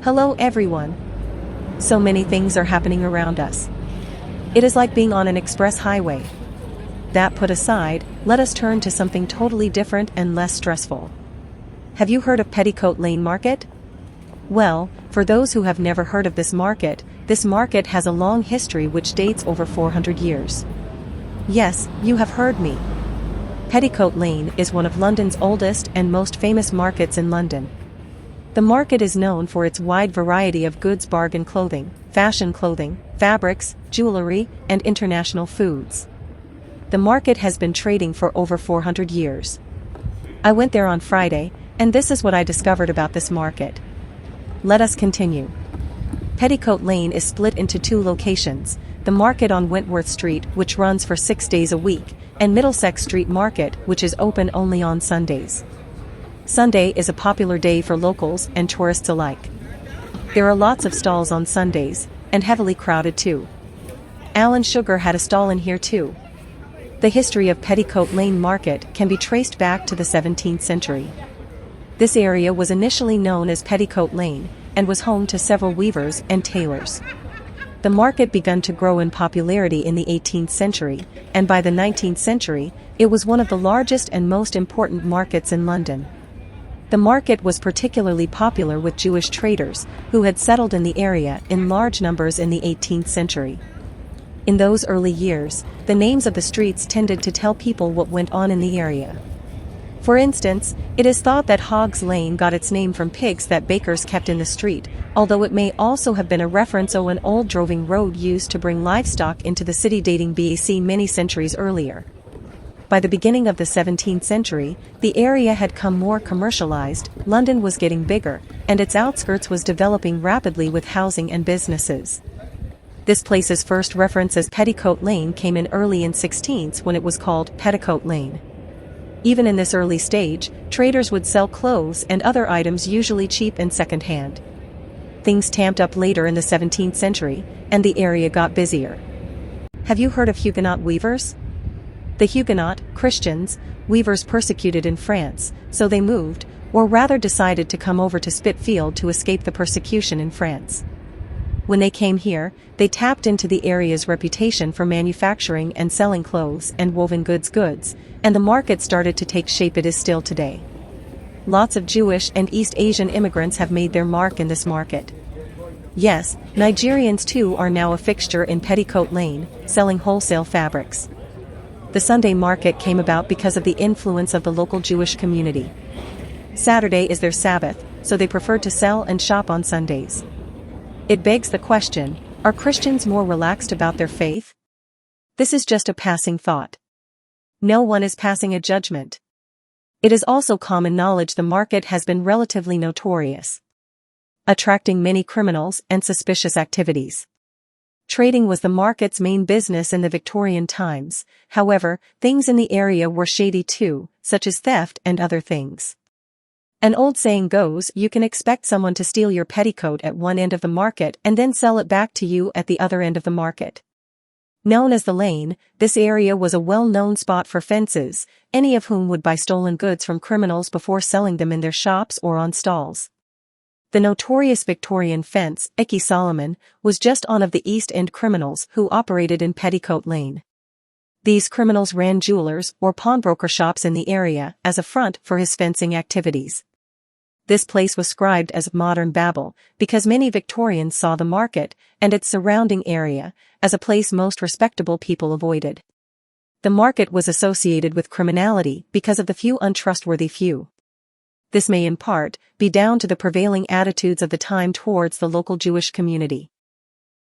Hello everyone. So many things are happening around us. It is like being on an express highway. That put aside, let us turn to something totally different and less stressful. Have you heard of Petticoat Market? Well, for those who have never heard of this market has a long history which dates over 400 years. Yes, you have heard me. Petticoat Lane is one of London's oldest and most famous markets in London. The market is known for its wide variety of goods, bargain clothing, fashion clothing, fabrics, jewelry, and international foods. The market has been trading for over 400 years. I went there on Friday, and this is what I discovered about this market. Let us continue. Petticoat Lane is split into two locations: the market on Wentworth Street, which runs for 6 days a week, and Middlesex Street Market, which is open only on Sundays. Sunday is a popular day for locals and tourists alike. There are lots of stalls on Sundays, and heavily crowded too. Alan Sugar had a stall in here too. The history of Petticoat Lane Market can be traced back to the 17th century. This area was initially known as Petticoat Lane, and was home to several weavers and tailors. The market began to grow in popularity in the 18th century, and by the 19th century, it was one of the largest and most important markets in London. The market was particularly popular with Jewish traders, who had settled in the area in large numbers in the 18th century. In those early years, the names of the streets tended to tell people what went on in the area. For instance, it is thought that Hogs Lane got its name from pigs that bakers kept in the street, although it may also have been a reference to an old droving road used to bring livestock into the city dating BC many centuries earlier. By the beginning of the 17th century, the area had come more commercialized, London was getting bigger, and its outskirts was developing rapidly with housing and businesses. This place's first reference as Petticoat Lane came in early in 16th when it was called Petticoat Lane. Even in this early stage, traders would sell clothes and other items usually cheap and second-hand. Things tamped up later in the 17th century, and the area got busier. Have you heard of Huguenot weavers? The Huguenot, Christians, weavers persecuted in France, so they moved, or rather decided to come over to Spitfield to escape the persecution in France. When they came here, they tapped into the area's reputation for manufacturing and selling clothes and woven goods, and the market started to take shape it is still today. Lots of Jewish and East Asian immigrants have made their mark in this market. Yes, Nigerians too are now a fixture in Petticoat Lane, selling wholesale fabrics. The Sunday market came about because of the influence of the local Jewish community. Saturday is their Sabbath, so they preferred to sell and shop on Sundays. It begs the question, are Christians more relaxed about their faith? This is just a passing thought. No one is passing a judgment. It is also common knowledge the market has been relatively notorious, attracting many criminals and suspicious activities. Trading was the market's main business in the Victorian times, however, things in the area were shady too, such as theft and other things. An old saying goes, you can expect someone to steal your petticoat at one end of the market and then sell it back to you at the other end of the market. Known as the Lane, this area was a well-known spot for fences, any of whom would buy stolen goods from criminals before selling them in their shops or on stalls. The notorious Victorian fence, Icky Solomon, was just one of the East End criminals who operated in Petticoat Lane. These criminals ran jewelers or pawnbroker shops in the area as a front for his fencing activities. This place was described as modern Babel because many Victorians saw the market and its surrounding area as a place most respectable people avoided. The market was associated with criminality because of the few untrustworthy few. This may in part be down to the prevailing attitudes of the time towards the local Jewish community.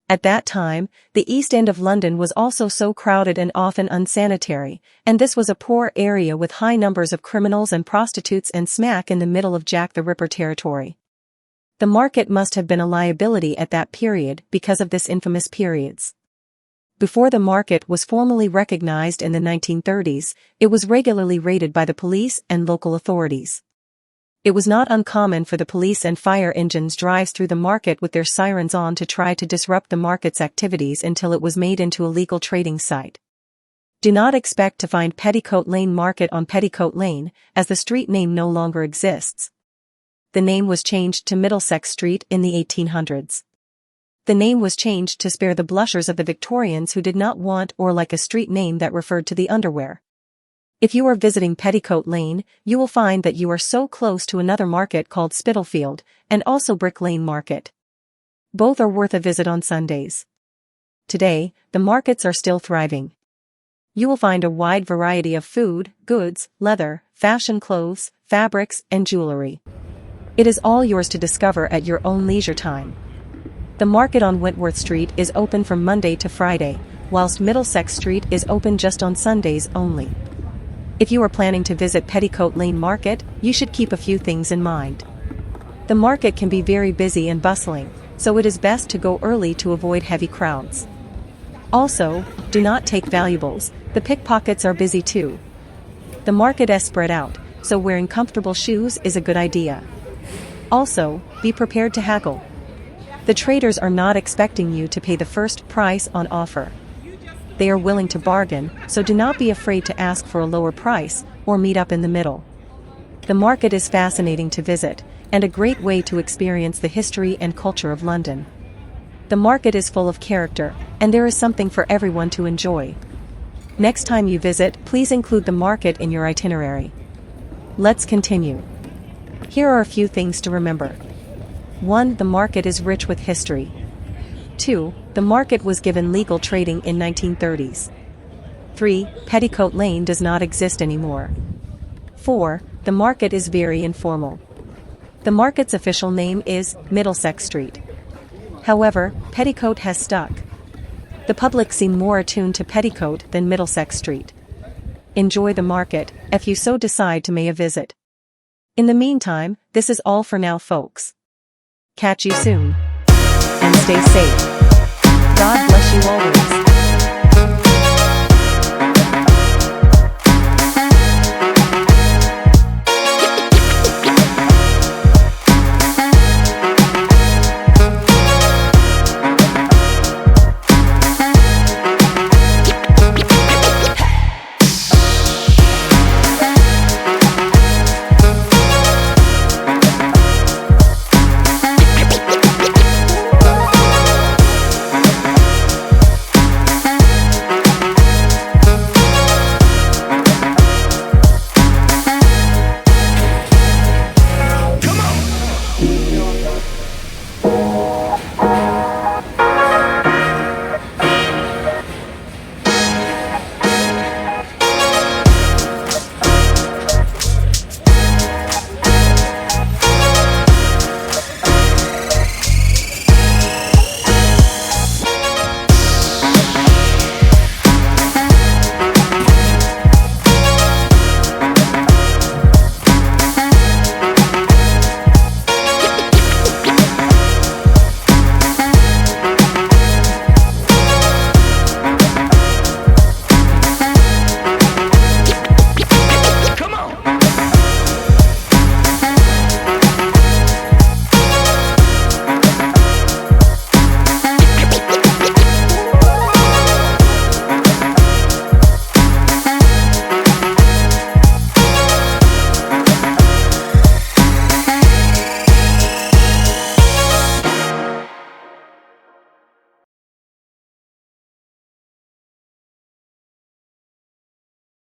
At that time, the East End of London was also so crowded and often unsanitary, and this was a poor area with high numbers of criminals and prostitutes and smack in the middle of Jack the Ripper territory. The market must have been a liability at that period because of this infamous periods. Before the market was formally recognized in the 1930s, it was regularly raided by the police and local authorities. It was not uncommon for the police and fire engines drives through the market with their sirens on to try to disrupt the market's activities until it was made into a legal trading site. Do not expect to find Petticoat Lane Market on Petticoat Lane, as the street name no longer exists. the name was changed to Middlesex Street in the 1800s. The name was changed to spare the blushers of the Victorians who did not want or like a street name that referred to the underwear. If you are visiting Petticoat Lane, you will find that you are so close to another market called Spitalfield, and also Brick Lane Market. Both are worth a visit on Sundays. Today, the markets are still thriving. You will find a wide variety of food, goods, leather, fashion clothes, fabrics, and jewelry. It is all yours to discover at your own leisure time. The market on Wentworth Street is open from Monday to Friday, whilst Middlesex Street is open just on Sundays only. If you are planning to visit Petticoat Lane Market, you should keep a few things in mind. The market can be very busy and bustling, so it is best to go early to avoid heavy crowds. Also, do not take valuables, the pickpockets are busy too. The market is spread out, so wearing comfortable shoes is a good idea. Also, be prepared to haggle. The traders are not expecting you to pay the first price on offer. They are willing to bargain, so do not be afraid to ask for a lower price, or meet up in the middle. The market is fascinating to visit, and a great way to experience the history and culture of London. The market is full of character, and there is something for everyone to enjoy. Next time you visit, please include the market in your itinerary. Let's continue. Here are a few things to remember. 1. The market is rich with history. 2. The market was given legal trading in 1930s. 3. Petticoat Lane does not exist anymore. 4. The market is very informal. The market's official name is Middlesex Street. However, Petticoat has stuck. The public seem more attuned to Petticoat than Middlesex Street. Enjoy the market, if you so decide to make a visit. In the meantime, this is all for now, folks. Catch you soon. And stay safe. God bless you always.